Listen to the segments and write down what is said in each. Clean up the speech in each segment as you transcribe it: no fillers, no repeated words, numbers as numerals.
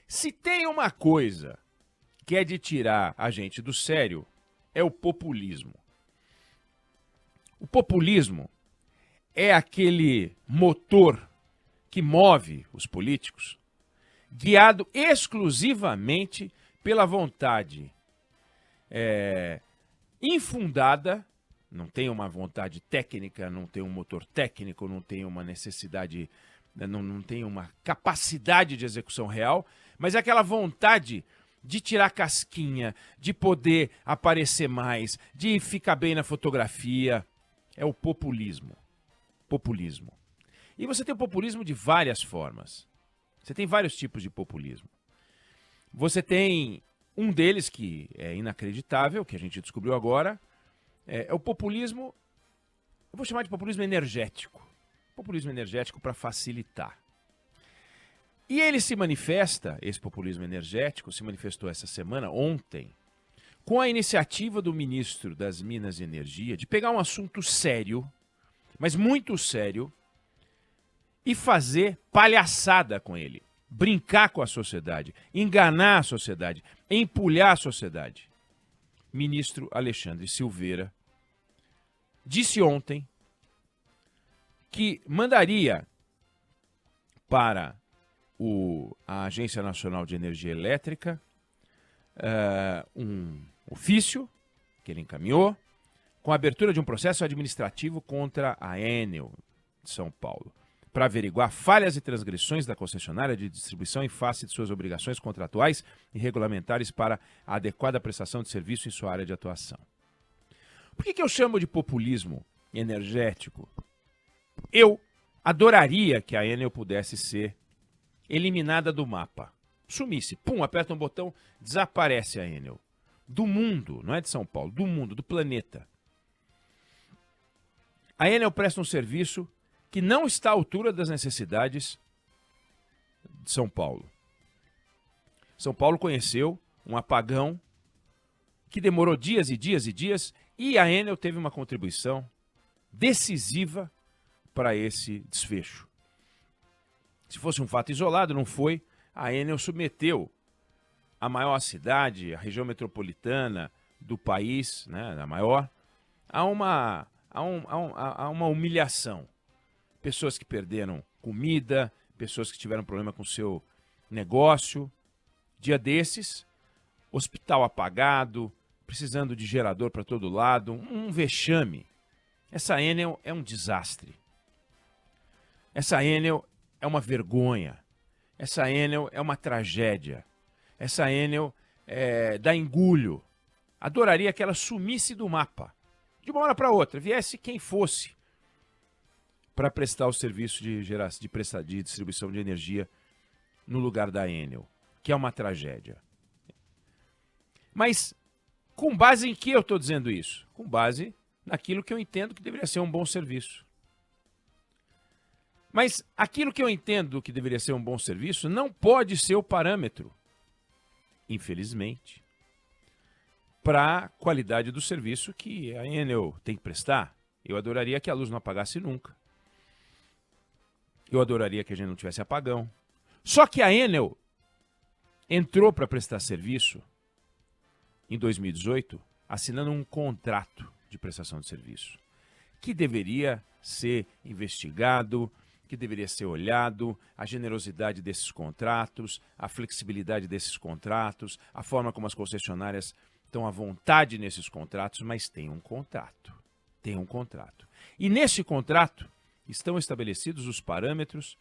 Se tem uma coisa que é de tirar a gente do sério, é o populismo. O populismo é aquele motor que move os políticos, guiado exclusivamente pela vontade infundada, não tem uma vontade técnica, não tem um motor técnico, não tem uma necessidade, não tem uma capacidade de execução real, mas é aquela vontade de tirar casquinha, de poder aparecer mais, de ficar bem na fotografia. É o populismo. Populismo. E você tem o populismo de várias formas. Você tem vários tipos de populismo. Você tem um deles que é inacreditável, que a gente descobriu agora, é o populismo, eu vou chamar de populismo energético. Populismo energético para facilitar. E ele se manifesta, esse populismo energético, se manifestou essa semana, ontem, com a iniciativa do ministro das Minas e Energia de pegar um assunto sério, mas muito sério, e fazer palhaçada com ele. Brincar com a sociedade, enganar a sociedade, empulhar a sociedade. Ministro Alexandre Silveira disse ontem que mandaria para a Agência Nacional de Energia Elétrica um ofício que ele encaminhou com a abertura de um processo administrativo contra a Enel de São Paulo, para averiguar falhas e transgressões da concessionária de distribuição em face de suas obrigações contratuais e regulamentares para a adequada prestação de serviço em sua área de atuação. Por que eu chamo de populismo energético? Eu adoraria que a Enel pudesse ser eliminada do mapa. Sumisse. Pum, aperta um botão, desaparece a Enel. Do mundo, não é de São Paulo, do mundo, do planeta. A Enel presta um serviço que não está à altura das necessidades de São Paulo. São Paulo conheceu um apagão que demorou dias e dias e dias, e a Enel teve uma contribuição decisiva para esse desfecho. Se fosse um fato isolado, não foi. A Enel submeteu a maior cidade, a região metropolitana do país, né, a maior, a uma humilhação. Pessoas que perderam comida, pessoas que tiveram problema com o seu negócio. Dia desses, hospital apagado, precisando de gerador para todo lado, um vexame. Essa Enel é um desastre. Essa Enel é uma vergonha. Essa Enel é uma tragédia. Essa Enel dá engulho. Adoraria que ela sumisse do mapa. De uma hora para outra, viesse quem fosse para prestar o serviço de distribuição de energia no lugar da Enel, que é uma tragédia. Mas com base em que eu estou dizendo isso? Com base naquilo que eu entendo que deveria ser um bom serviço. Mas aquilo que eu entendo que deveria ser um bom serviço não pode ser o parâmetro, infelizmente, para a qualidade do serviço que a Enel tem que prestar. Eu adoraria que a luz não apagasse nunca. Eu adoraria que a gente não tivesse apagão. Só que a Enel entrou para prestar serviço em 2018, assinando um contrato de prestação de serviço, que deveria ser investigado, que deveria ser olhado, a generosidade desses contratos, a flexibilidade desses contratos, a forma como as concessionárias estão à vontade nesses contratos, mas tem um contrato. Tem um contrato. E nesse contrato estão estabelecidos os parâmetros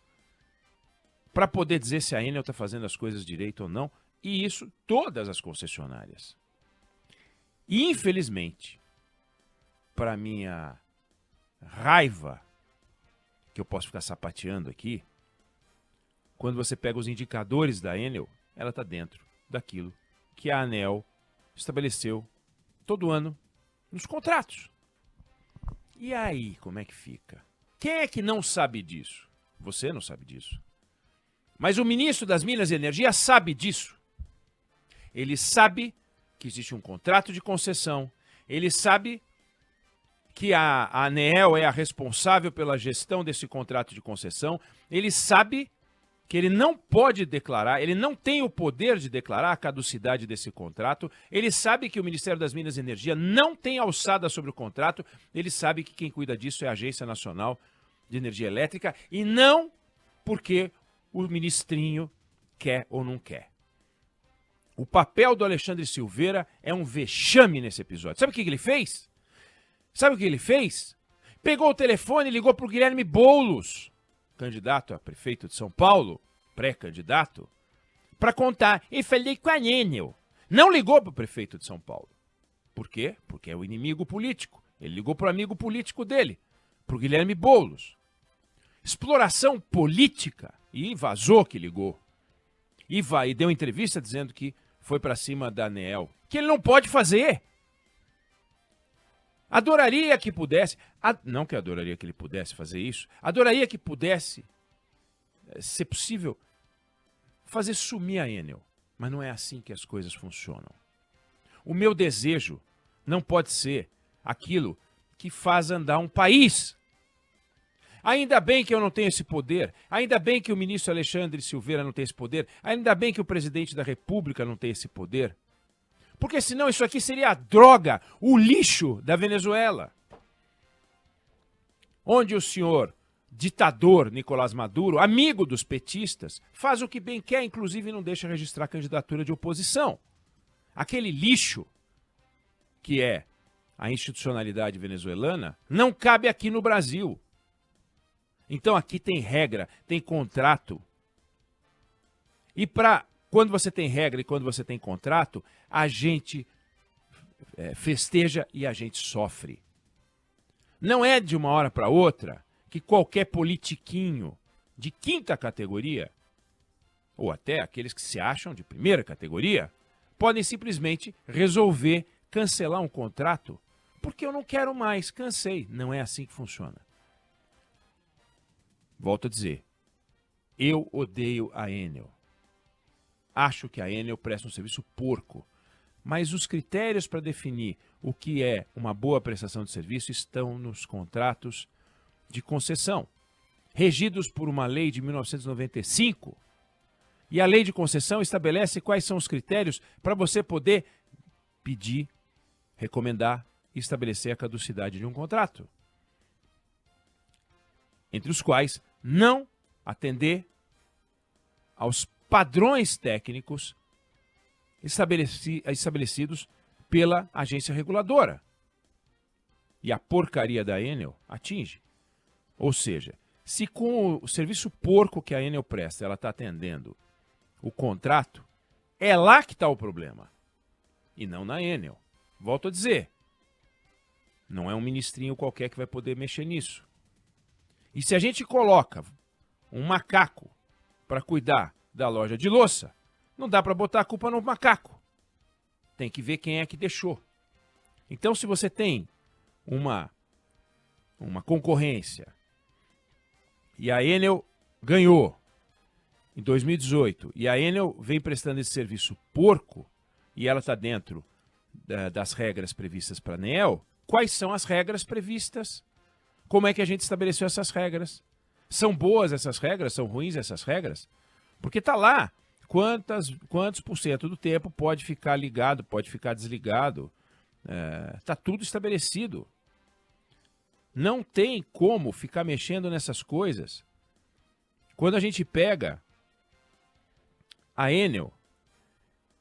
para poder dizer se a Enel está fazendo as coisas direito ou não, e isso todas as concessionárias. E infelizmente, para minha raiva, que eu posso ficar sapateando aqui, quando você pega os indicadores da Enel, ela está dentro daquilo que a ANEEL estabeleceu todo ano nos contratos. E aí, como é que fica? Quem é que não sabe disso? Você não sabe disso. Mas o ministro das Minas e Energia sabe disso. Ele sabe que existe um contrato de concessão, ele sabe que a ANEEL é a responsável pela gestão desse contrato de concessão, ele sabe que ele não pode declarar, ele não tem o poder de declarar a caducidade desse contrato, ele sabe que o Ministério das Minas e Energia não tem alçada sobre o contrato, ele sabe que quem cuida disso é a Agência Nacional de Energia Elétrica, e não porque o ministrinho quer ou não quer. O papel do Alexandre Silveira é um vexame nesse episódio. Sabe o que ele fez? Pegou o telefone e ligou para o Guilherme Boulos, candidato a prefeito de São Paulo, pré-candidato, para contar. E falei com a Enel. Não ligou para o prefeito de São Paulo. Por quê? Porque é o inimigo político. Ele ligou para o amigo político dele, para o Guilherme Boulos. Exploração política. E vazou que ligou. E deu entrevista dizendo que foi para cima da ANEEL. Que ele não pode fazer. Adoraria que pudesse, não que adoraria que ele pudesse fazer isso, adoraria que pudesse, se possível, fazer sumir a Enel. Mas não é assim que as coisas funcionam. O meu desejo não pode ser aquilo que faz andar um país. Ainda bem que eu não tenho esse poder, ainda bem que o ministro Alexandre Silveira não tem esse poder, ainda bem que o presidente da República não tem esse poder. Porque senão isso aqui seria a droga, o lixo da Venezuela. Onde o senhor ditador Nicolás Maduro, amigo dos petistas, faz o que bem quer, inclusive não deixa registrar candidatura de oposição. Aquele lixo que é a institucionalidade venezuelana não cabe aqui no Brasil. Então aqui tem regra, tem contrato. E quando você tem regra e quando você tem contrato, a gente festeja e a gente sofre. Não é de uma hora para outra que qualquer politiquinho de quinta categoria, ou até aqueles que se acham de primeira categoria, podem simplesmente resolver cancelar um contrato porque eu não quero mais, cansei. Não é assim que funciona. Volto a dizer, eu odeio a Enel. Acho que a Enel presta um serviço porco, mas os critérios para definir o que é uma boa prestação de serviço estão nos contratos de concessão, regidos por uma lei de 1995. E a lei de concessão estabelece quais são os critérios para você poder pedir, recomendar e estabelecer a caducidade de um contrato. Entre os quais não atender aos padrões técnicos estabelecidos pela agência reguladora. E a porcaria da Enel atinge. Ou seja, se com o serviço porco que a Enel presta, ela está atendendo o contrato, é lá que está o problema. E não na Enel. Volto a dizer, não é um ministrinho qualquer que vai poder mexer nisso. E se a gente coloca um macaco para cuidar da loja de louça, não dá para botar a culpa no macaco. Tem que ver quem é que deixou. Então, se você tem uma concorrência e a Enel ganhou em 2018 e a Enel vem prestando esse serviço porco e ela está dentro das regras previstas para a ANEEL, quais são as regras previstas? Como é que a gente estabeleceu essas regras? São boas essas regras? São ruins essas regras? Porque está lá quantos por cento do tempo pode ficar ligado, pode ficar desligado. Está tudo estabelecido. Não tem como ficar mexendo nessas coisas. Quando a gente pega a Enel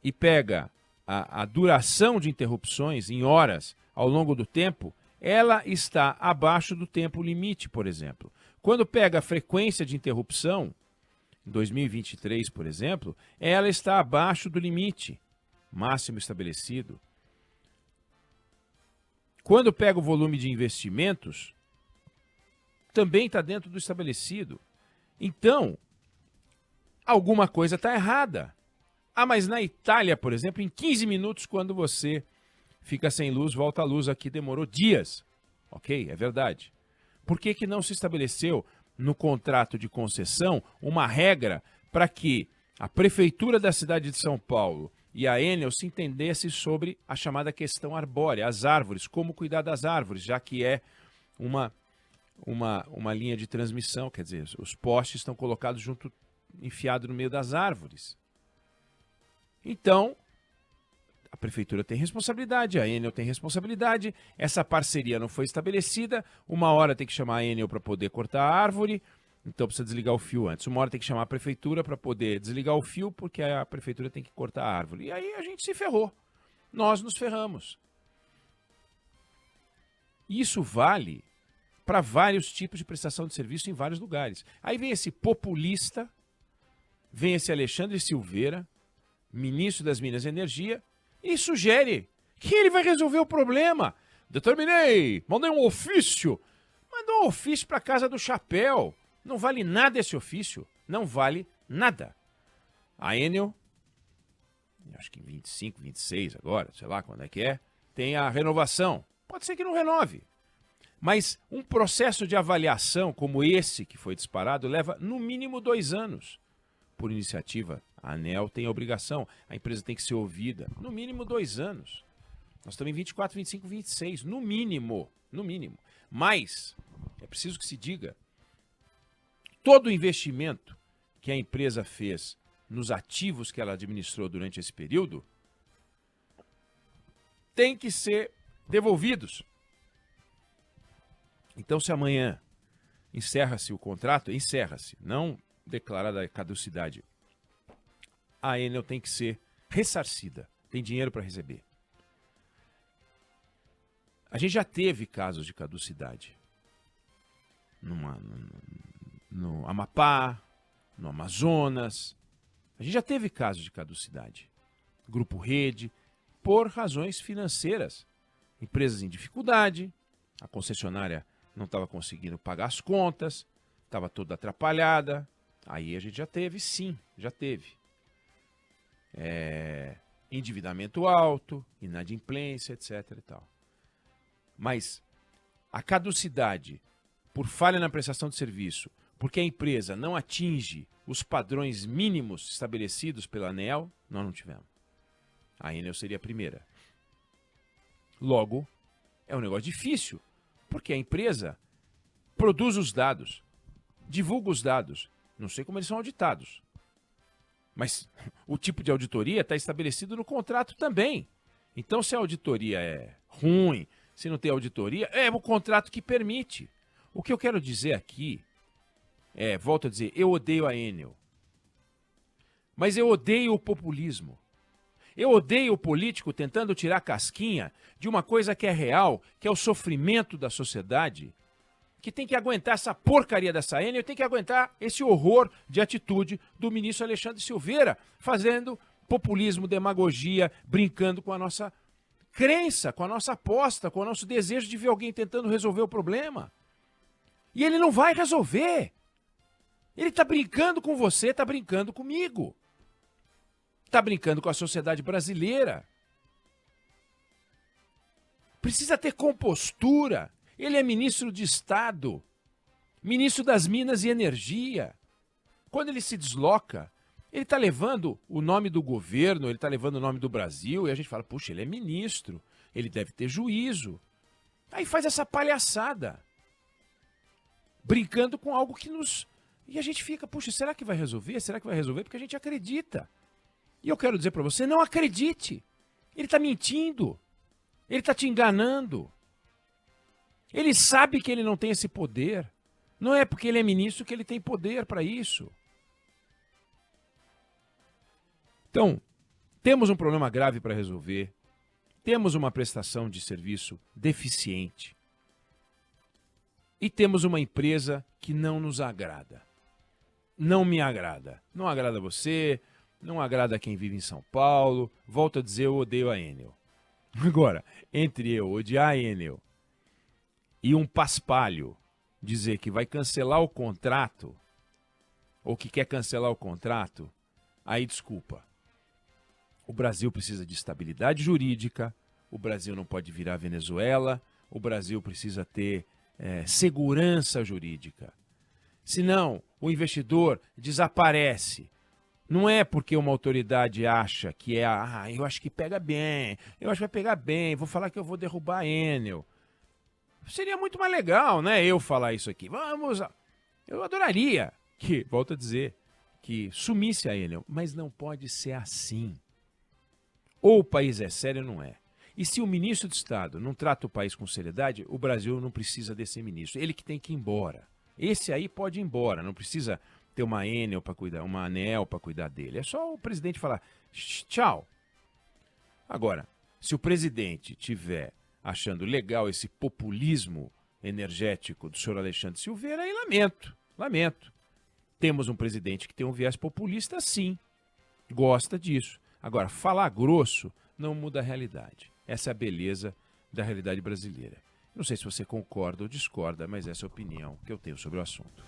e pega a duração de interrupções em horas ao longo do tempo, ela está abaixo do tempo limite, por exemplo. Quando pega a frequência de interrupção, em 2023, por exemplo, ela está abaixo do limite máximo estabelecido. Quando pega o volume de investimentos, também está dentro do estabelecido. Então, alguma coisa está errada. Mas na Itália, por exemplo, em 15 minutos, quando você fica sem luz, volta a luz. Aqui demorou dias. Ok? É verdade. Por que não se estabeleceu no contrato de concessão uma regra para que a Prefeitura da cidade de São Paulo e a Enel se entendessem sobre a chamada questão arbórea, as árvores, como cuidar das árvores, já que é uma linha de transmissão, quer dizer, os postes estão colocados junto enfiado no meio das árvores. Então, a prefeitura tem responsabilidade, a Enel tem responsabilidade, essa parceria não foi estabelecida, uma hora tem que chamar a Enel para poder cortar a árvore, então precisa desligar o fio antes. Uma hora tem que chamar a prefeitura para poder desligar o fio, porque a prefeitura tem que cortar a árvore. E aí a gente se ferrou. Nós nos ferramos. Isso vale para vários tipos de prestação de serviço em vários lugares. Aí vem esse populista, vem esse Alexandre Silveira, ministro das Minas e Energia, e sugere que ele vai resolver o problema. Determinei, mandei um ofício. Mandou um ofício para a Casa do Chapéu. Não vale nada esse ofício. Não vale nada. A Enel, acho que em 25, 26 agora, sei lá quando é que é, tem a renovação. Pode ser que não renove. Mas um processo de avaliação como esse que foi disparado leva no mínimo 2 anos. Por iniciativa, a ANEEL tem a obrigação, a empresa tem que ser ouvida. No mínimo 2 anos. Nós estamos em 24, 25, 26, no mínimo. No mínimo. Mas, é preciso que se diga, todo o investimento que a empresa fez nos ativos que ela administrou durante esse período tem que ser devolvidos. Então, se amanhã encerra-se o contrato, encerra-se, não declarada a caducidade, a Enel tem que ser ressarcida, tem dinheiro para receber. A gente já teve casos de caducidade no Amapá, no Amazonas. A gente já teve casos de caducidade. Grupo Rede, por razões financeiras. Empresas em dificuldade, a concessionária não estava conseguindo pagar as contas, estava toda atrapalhada. Aí a gente já teve, sim, já teve. Endividamento alto, inadimplência, etc. e tal. Mas a caducidade por falha na prestação de serviço, porque a empresa não atinge os padrões mínimos estabelecidos pela ANEEL, nós não tivemos. A Enel seria a primeira. Logo, é um negócio difícil, porque a empresa produz os dados, divulga os dados. Não sei como eles são auditados. Mas o tipo de auditoria está estabelecido no contrato também. Então, se a auditoria é ruim, se não tem auditoria, é o contrato que permite. O que eu quero dizer aqui volto a dizer, eu odeio a Enel. Mas eu odeio o populismo. Eu odeio o político tentando tirar casquinha de uma coisa que é real, que é o sofrimento da sociedade, que tem que aguentar essa porcaria dessa Enel, tem que aguentar esse horror de atitude do ministro Alexandre Silveira, fazendo populismo, demagogia, brincando com a nossa crença, com a nossa aposta, com o nosso desejo de ver alguém tentando resolver o problema. E ele não vai resolver. Ele está brincando com você, está brincando comigo. Está brincando com a sociedade brasileira. Precisa ter compostura. Ele é ministro de Estado, ministro das Minas e Energia. Quando ele se desloca, ele está levando o nome do governo, ele está levando o nome do Brasil, e a gente fala, puxa, ele é ministro, ele deve ter juízo. Aí faz essa palhaçada, brincando com algo que nos... E a gente fica, puxa, será que vai resolver? Será que vai resolver? Porque a gente acredita. E eu quero dizer para você, não acredite. Ele está mentindo. Ele está te enganando. Ele sabe que ele não tem esse poder. Não é porque ele é ministro que ele tem poder para isso. Então, temos um problema grave para resolver. Temos uma prestação de serviço deficiente. E temos uma empresa que não nos agrada. Não me agrada. Não agrada você, não agrada quem vive em São Paulo. Volto a dizer, eu odeio a Enel. Agora, entre eu odiar a Enel e um paspalho dizer que vai cancelar o contrato, ou que quer cancelar o contrato, aí desculpa. O Brasil precisa de estabilidade jurídica, o Brasil não pode virar Venezuela, o Brasil precisa ter segurança jurídica. Senão, o investidor desaparece. Não é porque uma autoridade acha que eu acho que pega bem, eu acho que vai pegar bem, vou falar que eu vou derrubar a Enel. Seria muito mais legal, né, eu falar isso aqui. Eu adoraria que, volto a dizer, que sumisse a Enel, mas não pode ser assim. Ou o país é sério ou não é. E se o ministro de Estado não trata o país com seriedade, o Brasil não precisa desse ministro. Ele que tem que ir embora. Esse aí pode ir embora, não precisa ter uma Enel para cuidar, uma ANEEL para cuidar dele. É só o presidente falar tchau. Agora, se o presidente tiver achando legal esse populismo energético do senhor Alexandre Silveira, aí lamento. Temos um presidente que tem um viés populista, sim, gosta disso. Agora, falar grosso não muda a realidade. Essa é a beleza da realidade brasileira. Não sei se você concorda ou discorda, mas essa é a opinião que eu tenho sobre o assunto.